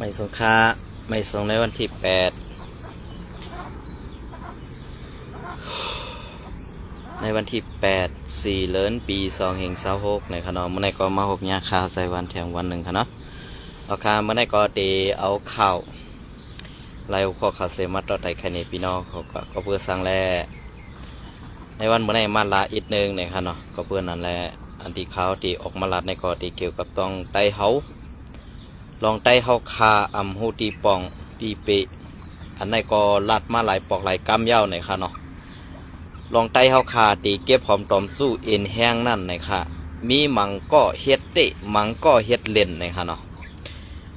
ไม่ส่งค่าไม่ส่งในวันที่8ในวันที่4เดือนปี2026ในขนมเมื่อไหร่ก็มาหกยาคาใส่วันแถมวันหนึ่งค่ะเนาะเอาคาเมื่อไหร่ก็ตีเอาข้าวไล่ข้อขาเซมัดต่อไตไข่ในปีนอเขาก็เพื่อสร้างแร่ในวันเมื่อไหร่มาลาอีกนึงในค่ะเนาะก็เพื่อนั่นแหละอันที่เขาตีออกมาลาในก็ตีเกี่ยวกับต้องไตเขาลองไตเขาคาหูตีป่องตีเปะอันไหนก็ลัดมาหลายปอกหลายกำเย้าในค่ะเนาะลองไตเฮาขาตีเก็บหอมตอมสู้เอ็นแห้งนั่นในค่ะมีมังก็เฮ็ดเตะมังก็เฮ็ดเล่นในค่ะเนาะ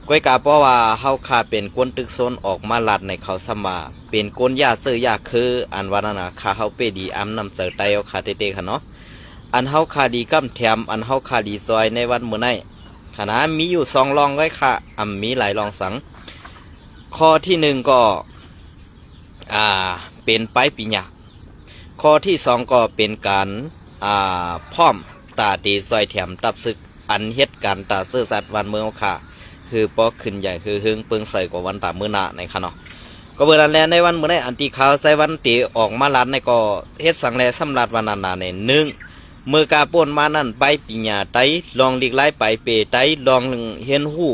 ก้อยกาเพราะว่าเฮาขาเป็นก้นตึกโซนออกมาลัดในเขาสมาเป็นก้นยาเสื้อยาคืออันว่านั่นน่ะขาเฮาเปดีอำนำเจอไตเฮาขาเตะๆค่ะเนาะอันเฮาขาดีกำแถมอันเฮาขาดีซอยในวันมื้อนี้ขณะมีอยู่2รองไว้ค่ะมีหลายรองสังข้อที่1ก็เป็นไปปิญญาข้อที่2ก็เป็นการพร้อมตาตีซอยแถมตับซึกอันเฮ็ดการตาเสื้อสัตว์วันเมืองค่ะคือปอขึ้นใหญ่คือหึงเปิงใส่กว่าวันตามื้อหน้าในค่ะเนาะก็เวลาแลในวันมื้อนี้อันที่ขาวใส่วันตีออกมาลานในก็เฮ็ดสังแลสำหรับวันนั้นใน1มือกาป่นมานั่นไปปิญญาไตลองลีกไล่ไปเปไตลองเห็นหู้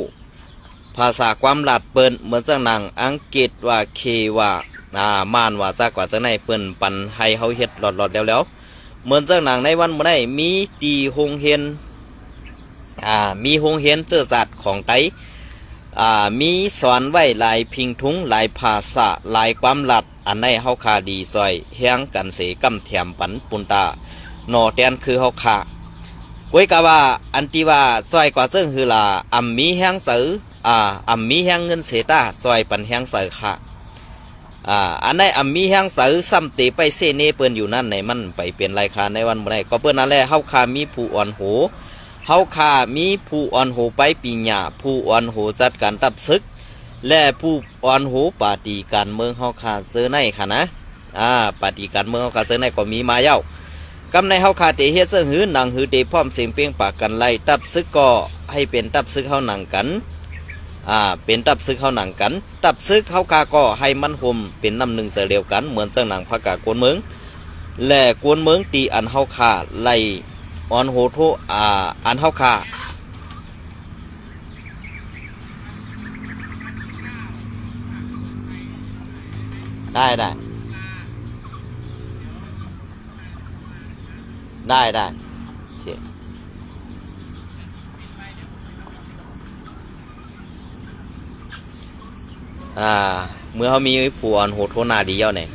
ภาษาความหลาดเปิ้นเหมือนจังหนังอังกฤษว่าเคว่าม่านว่าจากว่าจังไหนเปิ้นปันให้เฮาเฮ็ดหลอดแล้วเหมือนจังหนังในวันมื้อนี้มีตีโรงเรียนมีโรงเรียนเสื้อสัตว์ของไตมีสอนไว้หลายพิงทุงหลายภาษาหลายความหลัดอันไหนเฮาคาดีซอยแฮงกันเสกำแถมปันปุนตานอแตนคือเฮาคาก้อยกะว่าอันที่ว่าซอยกว่าซึ่งคือล่ะมีแฮงสือมีแฮงเงินเสตาซอยปันแฮงสือค่ะอันไหนมีแห้งสือซ้ำเตไปเซเนเปิ้นอยู่นั่นในมันไปเปลี่ยนรายคาในวันเมื่อไรก็เปิ้นนั่นแหละเฮาคามีผู้อ่อนโหเฮาคามีผู้อ่อนโหไปปีญาผู้อ่อนโหจัดการตับซึกและผู้อ่อนโหปาฏิการเมืองเฮาคาเซอในค่ะนะปาฏิการเมืองเฮาคาเซอในก็มีมาเย้ากำในเฮาคาเตเฮ็ดซึ่งหือหนังหือเตพร้อมเสียงเปียงปากกันไล่ตับซึกก็ให้เป็นตับซึกเฮาหนังกันเป็นตับซึกเขาหนังกันตับซึกเขากาก็ให้มันห่มเป็นน้ำหนึ่งเสียเดียวกันเหมือนเจ้าหนังพากากวนเมืองและกวนเมืองตีอันเฮาคาไล่ออนโหโทอันเฮาคาได้โอเคเมื่อเขามีผู้อ่อนโหโทนาดีเย้าเนี่ย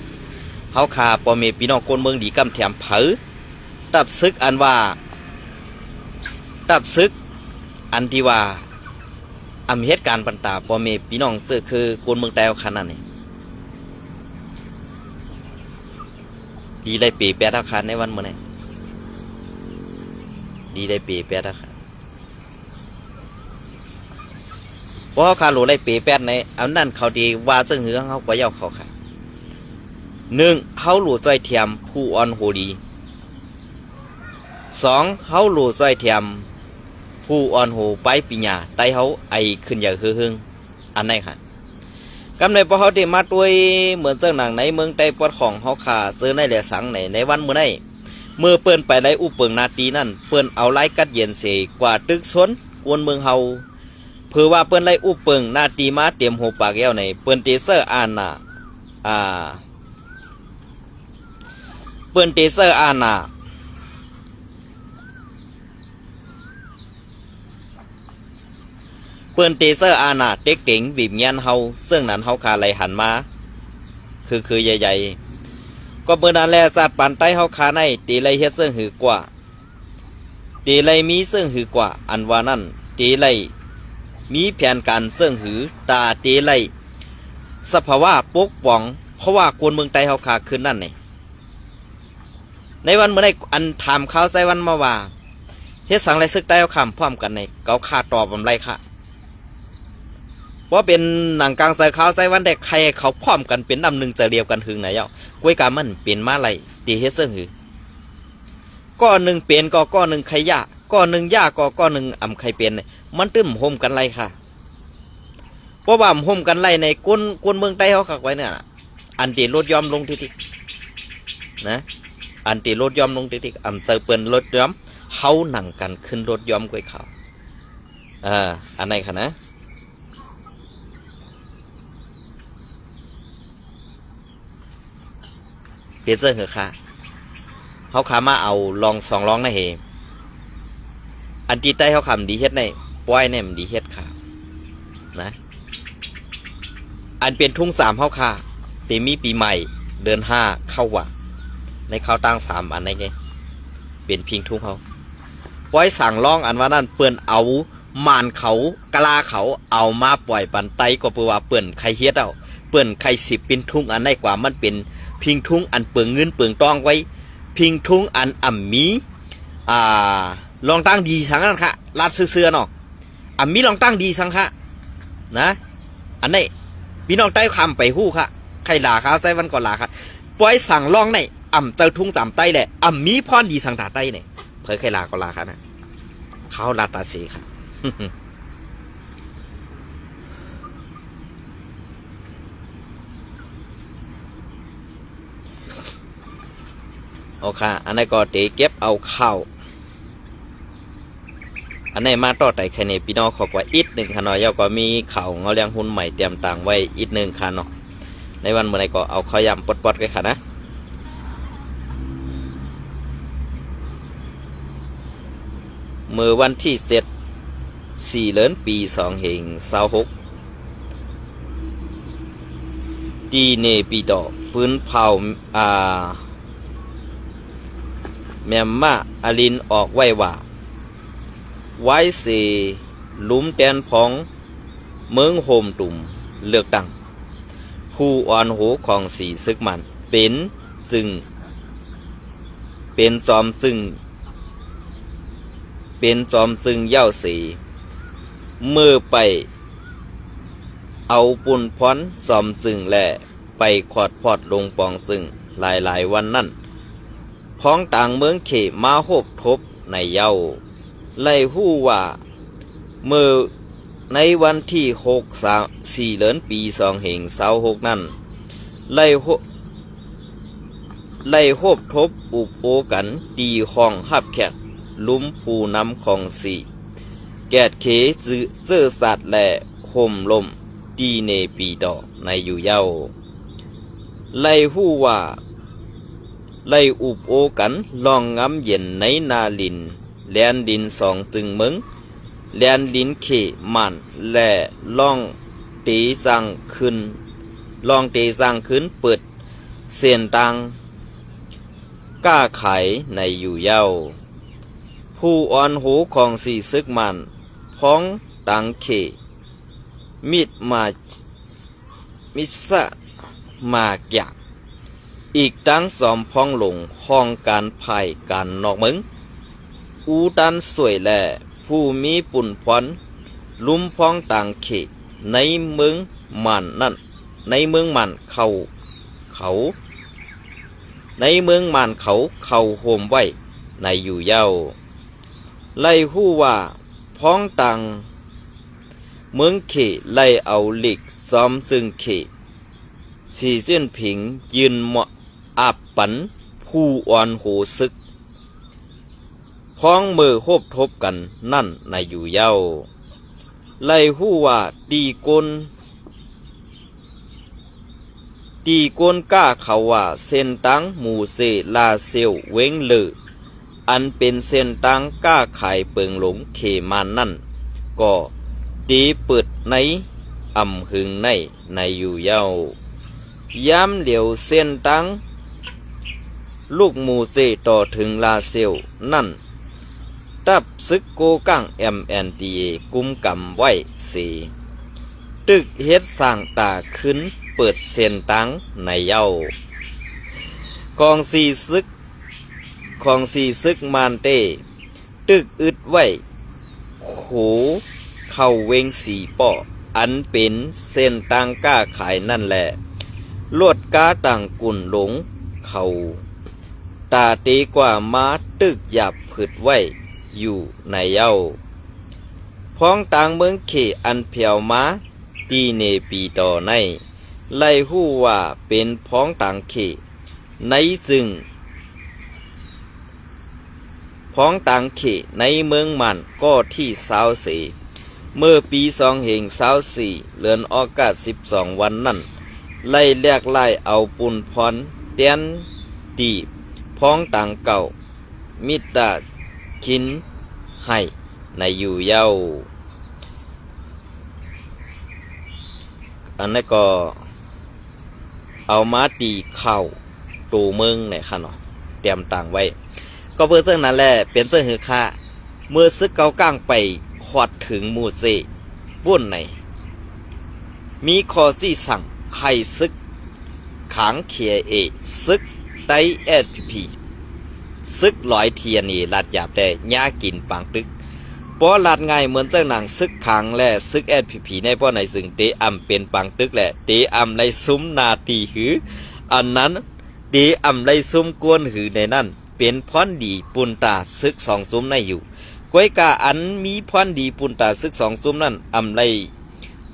เขาขาปอมีพี่น้องคนเมืองดีกำแถมเผอตับซึกอันว่าตับซึกอันที่ว่าเหตุการณ์ปันตาปอมีพี่น้องเจอคือคนเมืองแตวขนาดนี้ดีได้ปีแปดอาคารในวันเมื่อไหร่ดีได้ปีแปดอาคารเพราะเขาขาหลูได้ปีแปดในอันนั้นเขาดีว่าซึ่งหือเขาก็ย่อเขาค่ะเขาหลูซอยเทียมผู้อ่อนโหดีเขาหลูซอยเทียมผู้อ่อนโหไปปีญาไตเขาไอขึ้นอย่างหึงอันไหนค่ะกำในพอเขาได้มาด้วยเหมือนเจ้าหนังในเมืองไตปอดของเขาขาซื้อในแหล่สังในวันเมื่อไหร่เมื่อเปิ้นไปได้อุปเปิงนาทีนั่นเปิ้นเอาไล่กัดเย็นเสกว่าตึกซนกวนเมืองเฮาเพื่อว่าเปิ้นไล่อุปเปิงนาทีมาเตรียมหัวปากแก้วในเปิ้นเตเซอร์เปิ้นเตเซอร์เปิ้นเตเซอร์เต็กเต็งบีบยันเฮาซึ่งนั้นเฮาคาไหลหันมาคือใหญ่ๆก็เปิ้นนั่นแหละสัตว์ปันไตเฮาคาในตีไลเฮ็ดซึ่งหือกว่าตีไลมีซึ่งหือกว่าอันว่านั่นตีไลมีแผนการเสื่องหือตาเตไลสภาวะปกป้องเพราะว่าคนเมืองไทยเฮาขาขึ้นนั่นในวันเมื่อไรอันถามข่าวใจวันมาว่าเฮ็ดสังไรซึกไต้เฮาขามพร้อมกันในเกาขาตอบอะไรค่ะเพราะเป็นหนังกลางใส่ข่าวใจวันได้ใครเขาพร้อมกันเป็นนำหนึ่งจะเรียวกันหึงไหนเย้ากล้วยกามันเป็นมาไรตีเฮ็ดเสื่องหือก้อนหนึ่งเป็นก้อนหนึ่งใครยาก้อนหนึ่งยาก้อนหนึ่งใครเป็นมันตึ้มโฮมกันไรค่ะ เพราะว่าห่มกันไล่ในก้นเมืองใต้เขาขักไว้เนี่ยอันตีรถยอมลงทิกๆนะอันตีรถยอมลงทิกๆเซอร์เปิ้นรถยอมเขาหนังกันขึ้นรถยอมก้อยเขาอันไหนคะนะเปลี่ยนเสื้อเหรอคะเขาขามาเอาลอง2 ลองนะเฮอันที่ใต้เขาขำดีเฮ็ดในป้อยเนี่ยมันดีเฮ็ดค่ะนะอันเป็นทุ่ง3เขาค่ะตีมีปีใหม่เดือน5เข้าว่ะในเข้าตั้ง3อันไหนไงเป็นพิงทุ่งเขาป้อยสั่งลองอันว่านั่นเปื่อนเอามานเขากะลาเขาเอามาปล่อยปันไตก็เพื่อว่าเปื่อนใครเฮ็ดเอาเปื่อนใครสิเป็นทุ่งอันไหนกว่ามันเป็นพิงทุ่งอันเปลืองเงินเปลืองตองไว้พิงทุ่งอันมีลองตั้งดีสังนั้นค่ะลาดเสื้อเนาะมีลองตั้งดีสังค่ะนะอันนี้พี่น้องใต้คำไปหู้ค่ะใครหลาค่ะใส่วันก่อนหลาค่ะปล่อยสั่งลองในเจ้าทุ่ง3 ใต้แหละมีพรดีสังตาใต้เนี่ยเผยใครหลาก็หลาค่ะนะเขาลาตาสีค่ะ โอเคอันนี้ก็เตะเก็บเอาข้าวอันนี้มาต่อแต่แค่นี้พี่น้องขอกว่าอีก1ค่ะเนาะแล้วก็มีข่าวเงาเลี้ยงหุ้นใหม่เตรียมต่างไว้อีก1ค่ะเนาะในวันเมื่อไรก็เอาข้าวยำปดๆกันค่ะนะเมื่อวันที่4 เดือนปี2526ดีเนปีดอกปืนเผาแมมมาอาลินออกไว้ว่าไว้เสลุมแตนพองเมืองโฮมตุ่มเลือกตั้งผู้อ่อนหูของสีซึกมันเป็นจอมซึ่งเย้าสีเมื่อไปเอาปุ่นพรจอมซึ่งและไปขอดพอดลงปองซึ่งหลายวันนั้นพ้องต่างเมืองเขมาโหบทบในเย้าไล่หู้ว่าเมื่อในวันที่4 เดือนปี2526นั้นไล่โหบทบอุบโอกันตีห้องฮับแขกลุ้มผู้นำของสีแกดเขเสื้อสัตว์และห่มลมตีเนปีดอกในอยู่เย้าไล่หู้ว่าไล่อุบโอกันลองงำเย็นในนาลินแลนดิน2จึงมึงแลนดินเขมันและล่องตีสั่งขึ้นเปิดเสียนตังกล้าไขในอยู่เย้าผู้อ่อนหูของสีซึกมันพ้องตังเขมิสะมาแกะอีกตั้ง2พ้องหลงห้องการไผ่การนอกมึงอูตันสวยแลผู้มีปุ่นพรลุ่มพ้องต่างเขในเมืองมันนั่นในเมืองมันเขาในเมืองมันเขาโฮมไว้ในอยู่เย้าไล่หู้ว่าพ้องต่างเมืองเขไล่เอาหลีกซ้อมซึ่งเขสีเส้นผิงยืนเหมาะอาบปันผู้อ่อนโหซึกพ้องมือโคบทบกันนั่นในอยู่เย้าไล่หู้ว่าตีกนก้าเขาว่าเส้นตังหมู่เซลาเซลเวงเลืออันเป็นเส้นตังก้าขายเปิงหลงเขมันนั่นก็ตีเปิดในหึงในอยู่เย้าย้ำเหลียวเส้นตังลูกหมู่เซต่อถึงลาเซลนั่นตับซึกโกกังMNDA กุมกำไว้สีตึกเฮ็ดสร้างตาขึ้นเปิดเส้นตังในเย้ากองสีซึกมานเต้ตึกอึดไว้โขเข้าเวงสีป่ออันเป็นเส้นตังก้าขายนั่นแหละลวดกาต่างกุ่นหลงเขาตาตีกว่ามาตึกหยับผึดไว้อยู่ในเย้าพ้องต่างเมืองเขอันเพียวมา ตีเนปีต่อในไล่หู้ว่าเป็นพ้องต่างเขในซึ่งพ้องต่างเขในเมืองมันก็ที่24เมื่อปี2524เดือนออกาศ12วันนั้นไล่แลกไล่เอาปุนพรเตียนตีพ้องต่างเก่ามิตรคินให้ในอยู่เย้าอันนี้ก็เอามาตีเข่าตูเมืองเนี่ยค่ะเนาะเตรียมต่างไว้ก็เพื่อเรื่องนั้นแหละเป็นเสื้อหือค่าเมื่อซึกเกาก้างไปขอดถึงหมู่เซบุ่นในมีข้อที่สั่งให้ซึกขังเขียซึกไตSPPซึกลอยเทียนี่ลาดหยาบได้ย่ากินปังตึกเพราะลาดง่ายเหมือนเจ้าหนังซึกขังและซึกSPPในป้อในซึ่งเตอำเป็นปังตึกแหละเตอำในซุ้มนาตีหืออันนั้นเตอำในซุ้มกวนหือในนั้นเป็นพรดีปุนตาซึกสองซุ้มในอยู่ก้อยกาอันมีพรดีปุนตาซึกสองซุ้มนั้นอำไล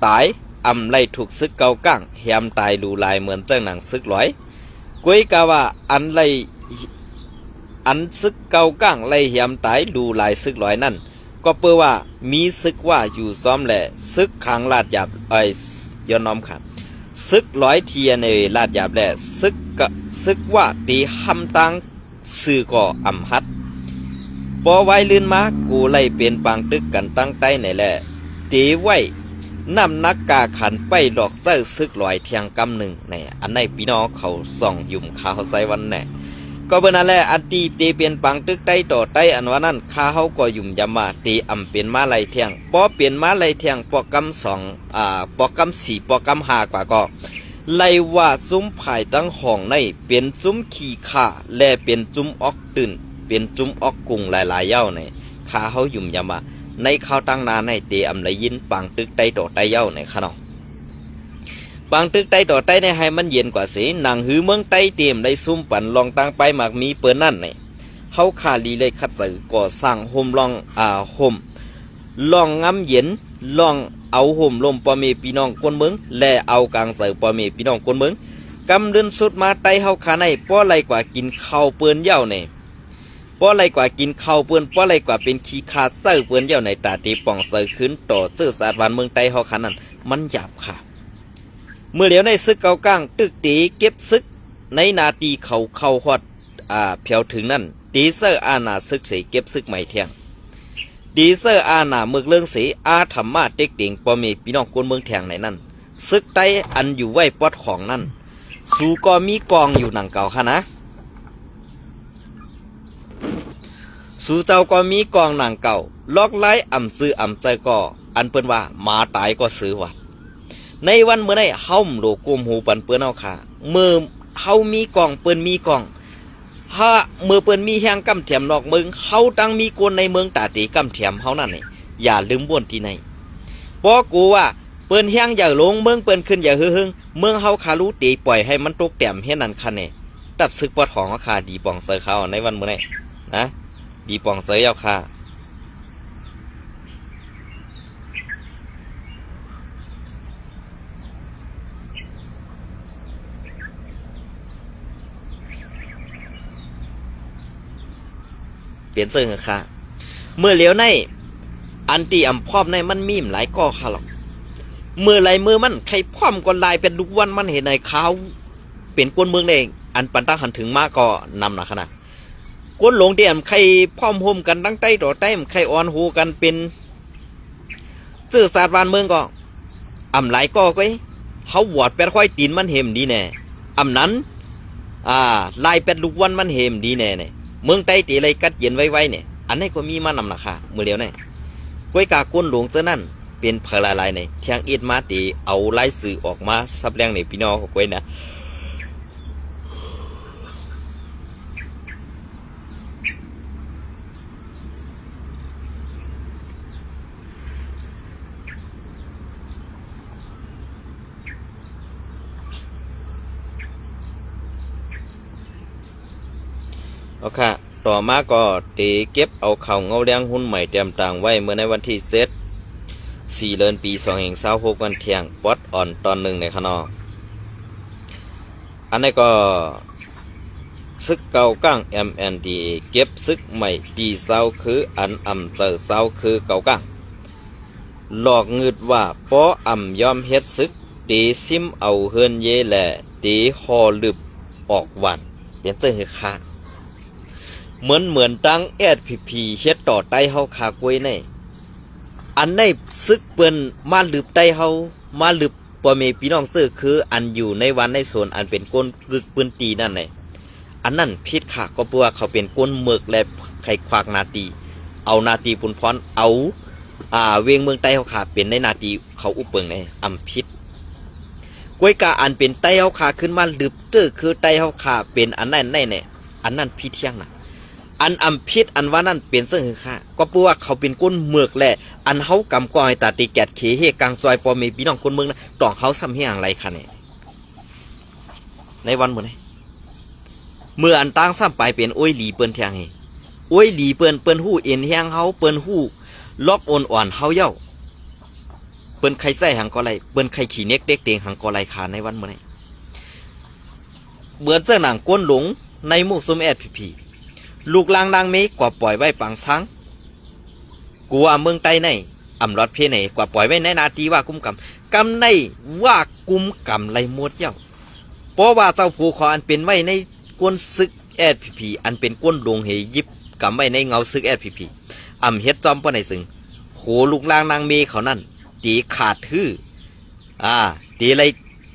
ตายอำไลถูกซึกเกาก้างแหมตายดูลายเหมือนเจ้าหนังซึกลอยก้อยกาว่าอันไลอันซึกเกาก้างไลแหมตายดูลายซึกลอยนั่นก็เปื่อว่ามีซึกว่าอยู่ซ้อมแหละซึกขังลาดหยาบย้อนน้อมครับซึกลอยเทียในลาดหยาบแหละซึกว่าตีหำตังสื่อก่ออำฮัดพอไว้ลื่นมากูไล่เป็นปังตึกกันตั้งใต้ไหนแหละตีไว้น้ำนักกาขันไปดอกเสื้อซึกลอยเทียงกำหนึ่งในอันในพี่น้องเขาส่องยุ่มขาเขาใส่วันแน่ก็เบอร์นั่นแหละอันตีเตเป็นปังตึกใต้ต่อใต้อันว่านั้นข้าเขาก็ยุ่มยำมาตีอำเป็นมาไล่เทียงพอเปลี่ยนมาไล่เทียงปอกกำปอกกำ4ปอกกำ5กว่าก็ไล่ว่าซุ้มภายตั้งห้องในเป็นซุ้มขี่ข่าและเป็นซุ้มออกตื่นเป็นซุ้มออกกุ้งหลายๆเย้าในข้าเขายุ่มยำมาในข้าวตั้งนานในเตอำไลยินปังตึกใต้ต่อใต้เย้าในขนมปังตึกใต้ต่อใต้ในให้มันเย็นกว่าสิหนังหือเมืองใต้เตรียมได้ซุ่มปั่นลองตั้งไปหมากมีเปิ้นนั่นในเฮาขาลีเลยคัดสื่อก่อสร้างห่มลองห่มลองงำเย็นลองเอาห่มลมปอเมพี่น้องคนเมืองและเอากลางสื่อปอเมพี่น้องคนเมืองกำเดินสุดมาใต้เฮาขาในป้อไรกว่ากินข้าวเปิ้นเย้าในป้อไรกว่ากินข้าวเปิ้นป้อไรกว่าเป็นขี้ขาดเสื้อเปิ้นเย้าในตาตีป่องเสือขึ้นต่อเสื้อสาดวันเมืองใต้เฮาขานั้นมันหยาบค่ะเมื่อเหลียวในซึกเกาก้างตึกตีเก็บซึกในนาตีเขาฮอดเพียวถึงนั่นดีเซอร์อาณาซึกสีเก็บซึกใหม่เทียงดีเซอร์อาณาเมืองเรื่องสีธรรมะเด็กเด่งปอมีพี่น้องคนเมืองแทงในนั่นซึกไตอันอยู่ไว้ปอดของนั่นสูก็มีกองอยู่หนังเก่าค่ะนะสูเจ้าก็มีกองหนังเก่าลอกไล่อ่ำซื้ออ่ำใจก็อันเปิ้นว่าหมาตายก็ซื้อวัดในวันเมื่อได้เฮาโลกุมหูปันเปิ้นเอาค่ะเมื่อเฮามีกองเปิ้นมีกองถ้าเมื่อเปิ้นมีแห้งกำแถมนอกเมืองเฮาตั้งมีกวนในเมืองตาตีกำแถมเฮานั่นนี่อย่าลืมบ่นที่ไหนเพราะกูว่าเปิ้นแห้งอย่าลงเมืองเปิ้นขึ้นอย่าฮึ่งเมืองเฮาคารู้ตีปล่อยให้มันตกแต้มเฮ็ดนั่นคันนี่ตับซึกปอดของราคาดีปองเซอเขาในวันเมื่อได้นะดีปองเซยเอาค่ะเปลี่ยนเสื้อค่ะเมื่อเหลียวในอันตีอำพร้อมในมันมีมหลายก้อค่ะหรอกเมื่อไรเมื่อมันใครพร้อมก็ลายเป็นลูกวันมันเห็นในเขาเป็นกวนเมืองเองอันปันตั้งหันถึงมาก็นำนะขนาดกวนหลงเดียมใครพร้อมโฮมกันตั้งใต้ต่อใต้ใครอ่อนหูกันเป็นชื่อศาสตร์วานเมืองก็อำหลายก้อก็เขาวอดเป็ดค่อยตีนมันเห็มดีแน่อำนั้นลายเป็ดลูกวันมันเห็มดีแน่เนี่ยเมืองใต้ตีอะไรกัดเย็นไว้เนี่ยอันนี้ก็มีมานำราคาเมื่อเดียวเนี่ยกล้วยกาก้นหลวงเจ้านั่นเป็นเพลายเนี่ยเทียงอิดมาตีเอาไล่สื่อออกมาซับแรงในพี่น้องของกล้วยนะโอเคต่อมาก็ตีเก็บเอาเข่าเงาแดงหุ้นใหม่เตรียมต่างไว้เมื่อในวันที่ 4เดือนปี2026วันเที่ยงปอดอ่อนตอนหนึ่งในขนออันนี้ก็ซึกเก่าก้าง MNDA เก็บซึกใหม่ดีเศร้าคืออันอ่ำเศร้าคือเก่าก้างหลอกเงืดว่าป้ออ่ำยอมเฮ็ดซึกตีซิมเอาเฮือนเยแหล่ตีหอลึบออกวันเปลี่ยนเสื้อค่าเหมือนตั้งSPPเฮ็ดต่อใต้เฮาคากวยในอันในซึกเปิ้นมาลึบใต้เฮามาลึบบ่แม่พี่น้องซื้อคืออันอยู่ในวันในโซนอันเป็นก้นกึกปืนตีนั่นแหละอันนั้นผิดค่ะก็เพราะว่าเขาเป็นก้นเมือกและไข่ควากนาตีเอานาตีปุนพรเอาเวียงเมืองใต้เฮาขาเป็นในนาตีเขาอุปเปิงในอำผิดกวยกาอันเป็นใต้เฮาขาขึ้นมาลึบเตอคือใต้เฮาขาเป็นอันนั้นในเนี่ยอันนั้นผิดเที่ยงน่ะอันอำพิษอันว่านั่นเป็นเสื่อค่ะก็เพราะว่าเขาเป็นก้นเมือกแหละอันเฮากำก้อยตาตีแกดเขเฮกลางซอยปอมีพี่น้องคนเมืองนะต้องเขาซ้ำเฮียงไรค่ะเนี่ยในวันเมื่อไหร่เมื่ออันตั้งซ้ำไปเป็นโอ้ยหลีเปิ้นเทียงเฮโอ้ยหลีเปิ้นหู้เอ็นเฮียงเฮาเปิ้นหู้ล็อกอ่อนเฮาเย้าเปิ้นใครใส่หังก็ไรเปิ้นใครขี่เน็กเด็กเตียงหังก็ไรขาในวันเมื่อไหร่เบื่อเจ้าหนังก้นหลงในหมู่ซุ่มSPPลูกลางดังเมกว่าปล่อยไว้ปังซังกูว่าเมืองใต้ในอำรอดเพไหนกว่าปล่อยไว้ในนาทีว่ากุมกำในว่ากุมกำไรหมดเย้าเพราะว่าเจ้าผู้ขออันเป็นไว้ในก้นซึกSPPอันเป็นก้นดวงเฮยิบกำไว้ในเงาซึกSPPอำเฮ็ดจอมป้อในซึ่งโหลูกลางนางเมเขานั่นตีขาดฮื้อตีไร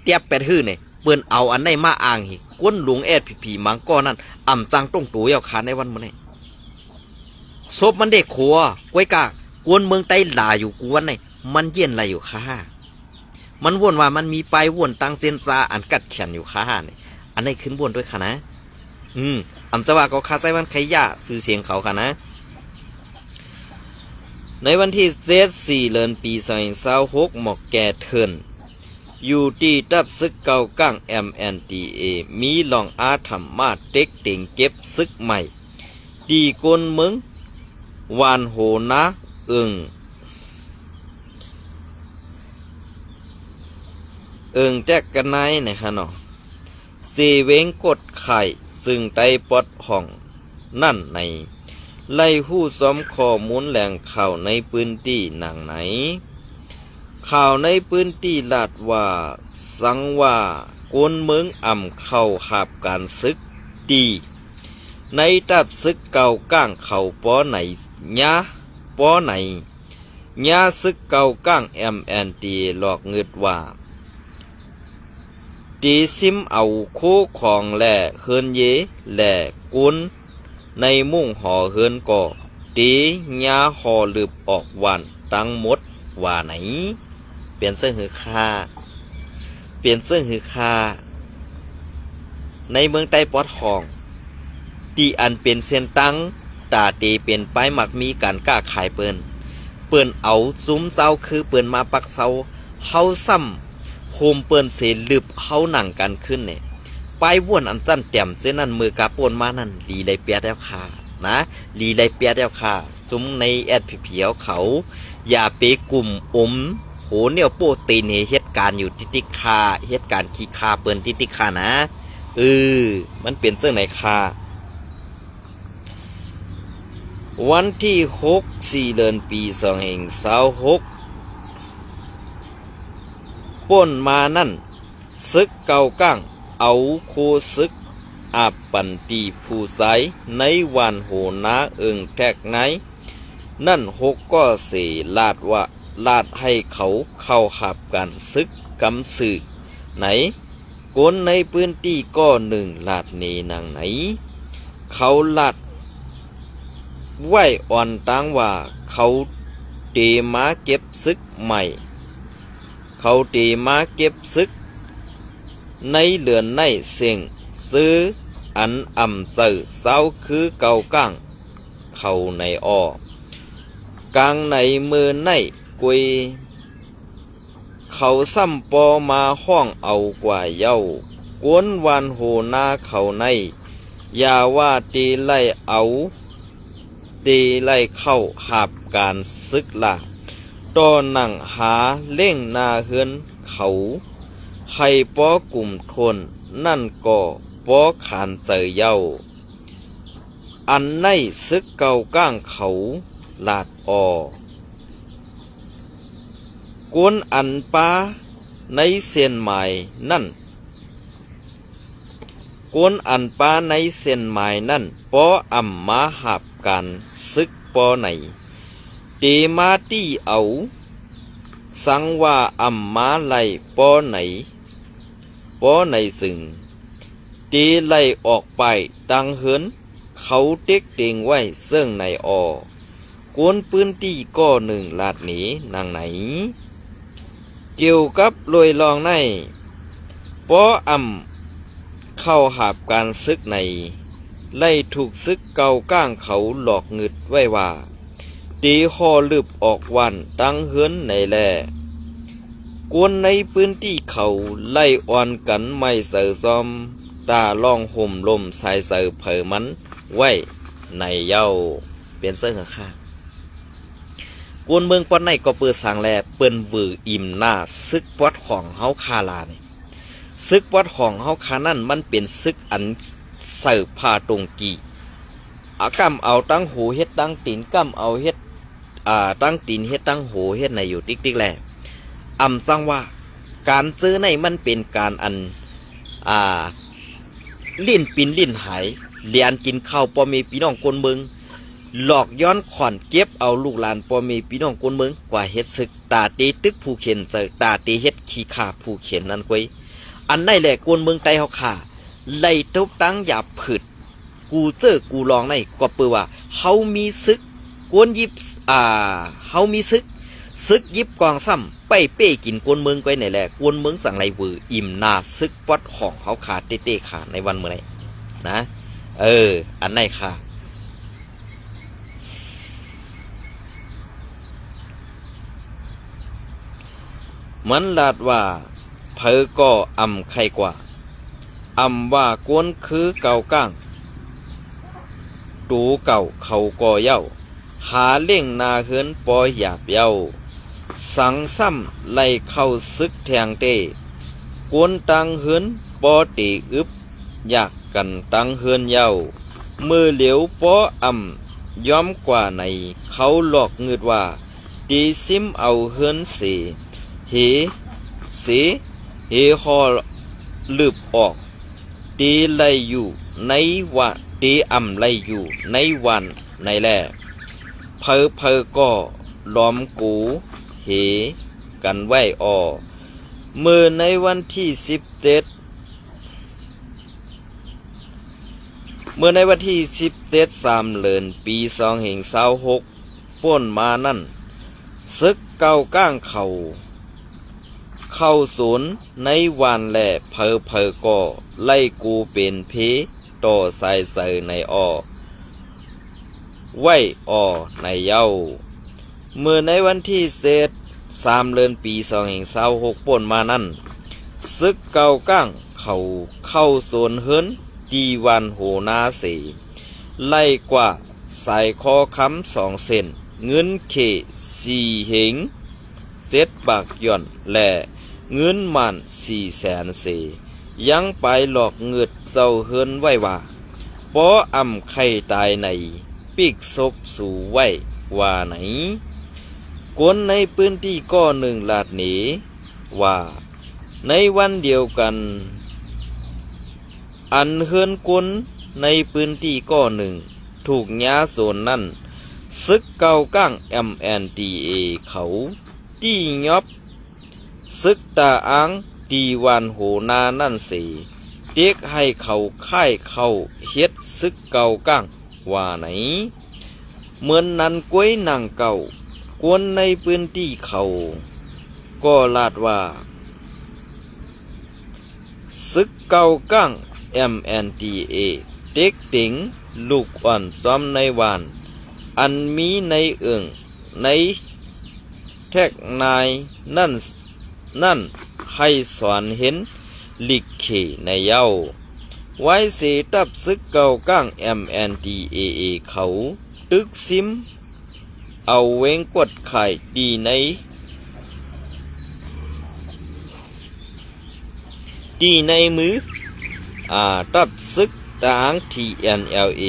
เตียบแปดฮื้อเนี่ยเปิ้นเอาอันในมาอ้างหิก้นหลวงSPPมังก้อนั่นอ่ำจังต้องตัวเยาขาในวันมื้อนี้ศพมันเด็กขัวกวยกากวนเมืองใต้หลาอยู่กวนนี่มันเย็นไหลอยู่ค่ะมันวนว่ามันมีปลายวนตั้งเส้นซาอันกัดแขนอยู่ค่ะนี่อันนี้ขึ้นวนด้วยค่ะนะอำจะว่าก็คาใจวันไขยะซื้อเสียงเขาค่ะนะในวันที่4เดือนปี2026หมอกแก่เทินอยู่ที่ดับซึกเก่าก้าง MNDA มีลองอาธรรมมาเต็กเต็งเก็บซึกใหม่ดีกนเมืองวานโหนะแจกกันไนนะครับเนาะเสเวงกดไข่ซึ่งไตปอดห้องนั่นในไล่หู้ซ้อมข้อมูลแหล่งข่าวในพื้นที่หนังไหนข่าวในพื้นที่ลาดว่าสังว่ากวนเมืองอ่ำเข้าหับการซึกดีในดับซึกเก่าก้างเขาป้อไหนยะป้อไหนยะซึกเก่าก้างMNDหลอกเงิดว่าตีซิมเอาโคของแหล่เฮินเยแหล่กุนในมุ่งห่อเฮินก่อตียะห่อลืบออกวันตั้งหมดว่าไหนเปลี่ยนเสื้อหือคาในเมืองใต้ปอดของที่อันเป็นเส้นตั้งตาตีเป็นป้ายหมักมีการกล้าขายเปิ้นเอาซุ้มเจ้าคือเปิ้นมาปักเสาเฮาซ้ำโฮมเปิ้นเสลึบเฮาหนังกันขึ้นเนี่ยป้ายว่นอันจันแต้มเส้นนั้นมือกาป่นมานั่นลีไลเปียดแล้วค่ะนะลีไลเปียดแล้วค่ะซุ้มในSPPเขาอย่าไปกลุ่มโหเนี่ยโปตีนเหตุการณ์อยู่ติคาเหตุการณ์ขี้คาเปิ้นติคานะมันเป็นเรื่องไหนคาวันที่4เดือนปี2026ป่นมานั่นซึกเก่าก้างเอาโคซึกอาปันตีผู้ใสในวันโหนาแทกไงนั่นก็เสลาดให้เขาเข้าหับการซึกกำสือไหนกนในพื้นที่ก็ลาดเนนางไหนเขาลาดไหวอ่อนตั้งว่าเขาเตมาเก็บซึกใหม่เขาเตมาเก็บซึกในเหลือนในเสียงซื้ออันอ่ำเสือเศร้าคือเก่าก้างเขาในกลางในมือในกุยเขาซ้ำปอมาห้องเอากว่าเย้ากวนวันโหนาเขาในอย่าว่าตีไล่เอาตีไล่เข้าหับการซึกละ ต่อหนังหาเล่งนาเฮือนเขาให้ป้อกลุ่มทนนั่นก็ป้อขานเสยเย้าอันในซึกเก่าก้างเขาลาดกวนอันป้าในเส้นหมายนั่นกวนอันป้าในเส้นหมายนั่นป้ออ่ำมาหับการซึกป้อไหนเตมาตี้เอาสังว่าอ่ำมาไล่ป้อไหนป้อไหนสึงตีไล่ออกไปดังเหินเขาเต็กเต็งไว้เสื่องในกวนปืนตีก้อหนึ่งลาดหนีนางไหนเกี่ยวกับลอยลองในป้ออ่ำเข้าหาบการซึกในไล่ถูกซึกเก่าก้างเขาหลอกงึดไว้ว่าตีคอลืบออกวันดังเหินในแลกวนในพื้นที่เขาไล่อ่อนกันไม่เสือซอมตาล่องห่มลมสายเสือเผยมันไว้ในเย้าเป็นเสื้อข้ากวนเมืองปอนในก็เปิดสางแลเปิ้นวืออิ่มหน้าซึกวัดของเฮาคาลานี่ซึกวัดของเฮาคานั่นมันเป็นซึกอันเสือพาตรงกีกำเอาตั้งหูเฮ็ดตั้งตีนกำเอาเฮ็ดตั้งตีนเฮ็ดตั้งหูเฮ็ดในอยู่ติ๊กแลสร้างว่าการซื้อในมันเป็นการอันลิ้นปินลิ้นหายเลียนกินข้าวปอมีพี่น้องคนเมืองหลอกย้อนขอนเก็บเอาลูกหลานปอมีพี่น้องคนเมืองกว่าเฮ็ดศึกตาตีตึกผู้เข็นเจอตาตีเฮ็ดขี้ขาผู้เข็นนั่นกวยอันนั่นแหละคนเมืองไตเฮาขาไล่ทุบตั้งหยาบผึดกูเจอกูลองในก็เปื้อว่าเฮามีศึกกวนยิบเฮามีศึกยิบกองซ้ำไปเป้กินกวนเมืองไว้ไหนแหละกวนเมืองสั่งไรวืออิ่มนาซึกวัดของเขาขาดเต้ขาในวันเมื่อไหร่นะอันไหนค่ะมันลาดว่าเพอก็ใครกว่าว่ากวนคือเก่าก้างตูเก่าเขาก่อเย้าหาเล่งนาเฮือนปอหยาบเย้าสังซ้ำไล่เข้าซึกแทงเตกวนตังเฮือนปอตีอึบอยากกันตังเฮือนเย้ามือเหลียวปอย้อมกว่าในเขาหลอกเงืดว่าตีซิมเอาเฮือนเฮคอลืบออกตีไล่อยู่ในวันตีไล่อยู่ในวันในแลเพอก็ล้อมกูเหกันไว้มือในวันที่173 เดือนปี2526ป่นมานั่นซึกเก่าก้างเข้าศูนย์ในวันแหล่เพอก็ไล่กูเป็นเพต่อสายเสยในไว้ในเย้าเมื่อในวันที่3 เดือนปี2526ป่นมานั่นซึกเก่าก้างเข้าโซนเฮิรนดีวันโหนาเสไล่กว่าสายคอค้ำ2 เส้นเงินเค4 เหง7 บาทย่อนและเงินมัน400,000 เสยังไปหลอกเงืดเจ้าเฮิรนไว้ว่าป้อไข่ตายในปีกศพสู่ไว้ว่าไหนกวนในพื้นที่ก้อหนึ่งลาดหนีว่าในวันเดียวกันอันเฮิรนกวนในพื้นที่ก้อหนึ่งถูกย้าโซนนั่นซึกเก่าก้าง MNDA เขาที่ยอบซึกตาอ้างตีวันโหนานั่นสิเด็กให้เขาค่ายเขาเฮ็ดซึกเก่าก้างว่าไหนเหมือนนั้นกล้วยนางเก่ากวนในพื้นที่เขาก็ลาดว่าซึกเก่าก้าง MNDA เด็กติ๋งลูกอ่อนซ้อมในวานอันมีในในแท็กนายนั่นให้สอนเห็นลิกเขในเย้าไว้เสตับซึกเก่าก้าง MNDAA เขาตึกซิมเอาเวงกดไข่ดีใน ตีในมือตับซึกต่าง TNLA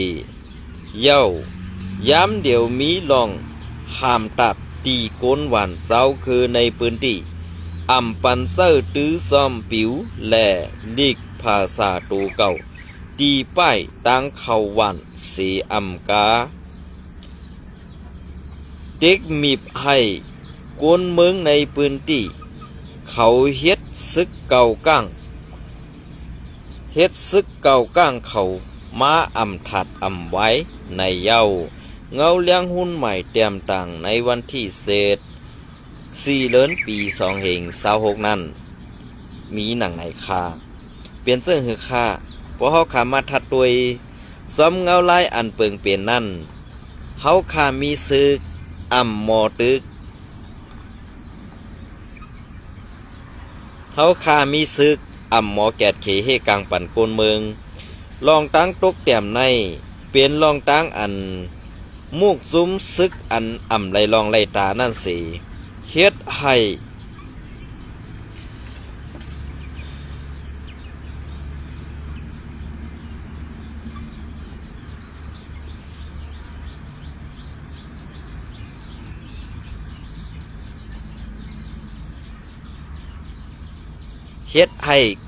เย้าย้ำเดี๋ยวมีลองห้ามตับตีโกนหวานเศร้าคือในพื้นที่อำปันเซอร์ตื้อซ่อมผิวและลีกภาษาตูเก่าตีป้ายตั้งเขาวันเสียอำกาเด็กมีบให้กวนเมืองในพื้นที่เขาเฮ็ดซึกเก่าก้างเขามาอำถัดอำไว้ในเย้าเงาเลี้ยงหุ้นใหม่เตรียมต่างในวันที่เศษ4 เดือนปี2เหง26นั้นมีหนังไหนคาเปลี่ยนเสื้อหือคาเพราะเขาขามาทัดตัวยซ้อมเงาลายอันเปิงเปลี่ยนนั่นเขาขามีซึกอ่ำหมอตึกเขาขามีซึกอ่ำหมอแกดเขเฮกลางปั่นโกนเมืองลองตั้งตกแต้มในเปลี่ยนลองตั้งอันมูกซุ้มซึกอันอ่ำไหลลองไหลตานั่นสิเฮ็ดให้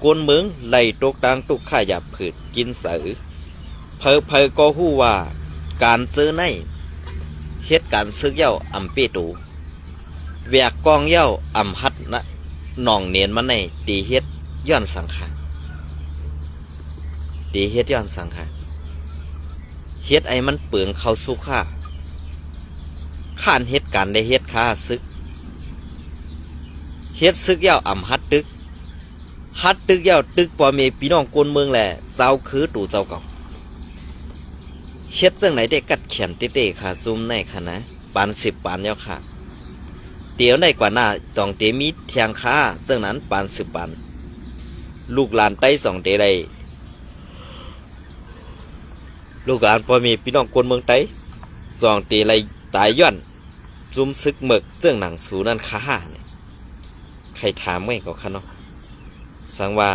กวนเมืองไหลตกตังตุกข้าหยาบผืดกินเสือเพอก็ฮู้ว่าการซื้อในเฮ็ดการซึกเย้าอำเปตูแวกกองเย้าอำหัดนะหนองเนียนมาในตีเฮ็ดย้อนสังขารเฮ็ดไอ้มันเปลืองเข้าสู่ข้านเฮ็ดการได้เฮ็ดค่าซึกเฮ็ดซึกเย้าอำหัดตึกเย้าตึกปอเมพี่น้องกวนเมืองแหละเจ้าคือตู่เจ้าเก่าเฮ็ดจังไหนได้กัดเขียนเต้ๆค่ะซุ่มในค่ะนะปาน10 ปานเย้าค่ะเดี๋ยวในกว่าหน้าต้องเตมีเทียงค่าซึ่งนั้นปาน10 ปานลูกหลานไต้2เตได้ลูกหลานพอมีพี่น้องคนเมืองไต้2เตไรตายย้อนซุ่มซึกหมึกซึ่งหนังสูนั่นค่าเนี่ยใครถามไว้ก็ค่ะเนาะสังว่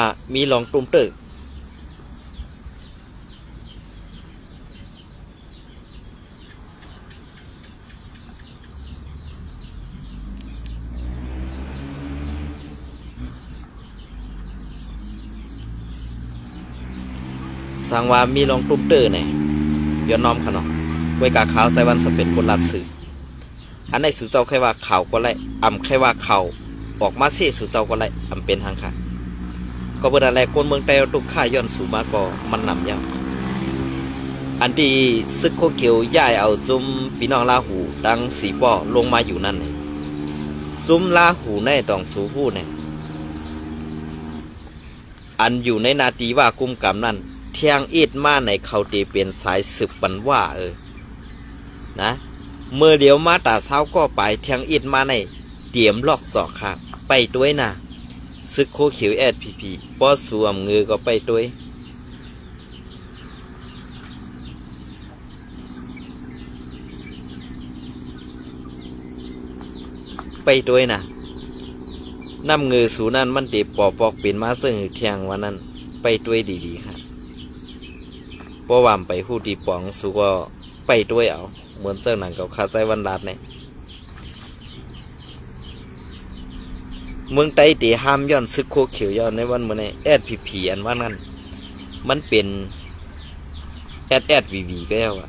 ามีลองตุ่มตึกสังว่ามีลองตุ่มตึกเนี่ยย้อนน้อมขนมไว้กาขาวใส่วันสเป็นคนลัดสื่ออันในสู่เจ้าใครว่าข่าวก็ไล่อำใครว่าข่าวออกมาเสียสู่เจ้าก็ไล่อำเป็นทางค่ะก็เปิดอะไรคนเมืองไต้ตุกข้าย้อนสู่มาก็มันนำยาวอันที่ซึกโคเขียวย้ายเอาซุ้มพี่น้องลาหูดังสีป้อลงมาอยู่นั่นเลยซุ้มลาหูในต้องสู่ผู้เนี่ยอันอยู่ในนาทีว่ากุมกรรมนั่นเทียงอีดมาในเขาตีเป็นสายสืบบันว่านะเมื่อเดี๋ยวมาตาเช้าก็ไปเทียงอีดมาในเตรียมลอกศอกค่ะไปด้วยนะซึกโคเขียวSPPป้อสวมเงือก็ไปด้วยนะน้ำเงือสูนั่นมันตีปอกเป็นมาซึ่งเทียงวันนั้นไปด้วยดีๆค่ะป้อวามไปหู้ตีปองสูก็ไปด้วยเอาเหมือนเจ้าหนังกับคาไซวันลาดเนี่ยเมืองไต้ตีห้ามย้อนซึกโคเขียวย้อนในวันเมื่อในSPPอันว่านั้นมันเป็นSSVVก็แล้วอ่ะ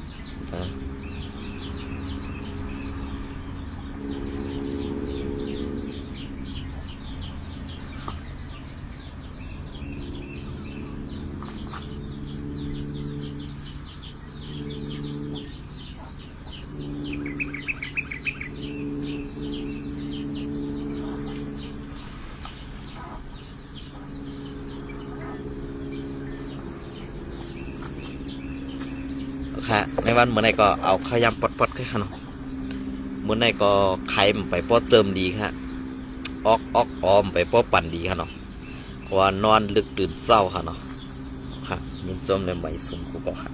ค่ะในวันเมื่อไหร่ก็เอาขยำปอดๆขึ้นค่ะเนาะเมื่อไหร่ก็ไข่ไปปอดเจิมดีค่ะ ออกออมไปป้อปั่นดีค่ะเนาะเพราะว่านอนลึกตื่นเศร้าค่ะเนาะค่ะยินจมเลยไหมสมกูก็ค่ะ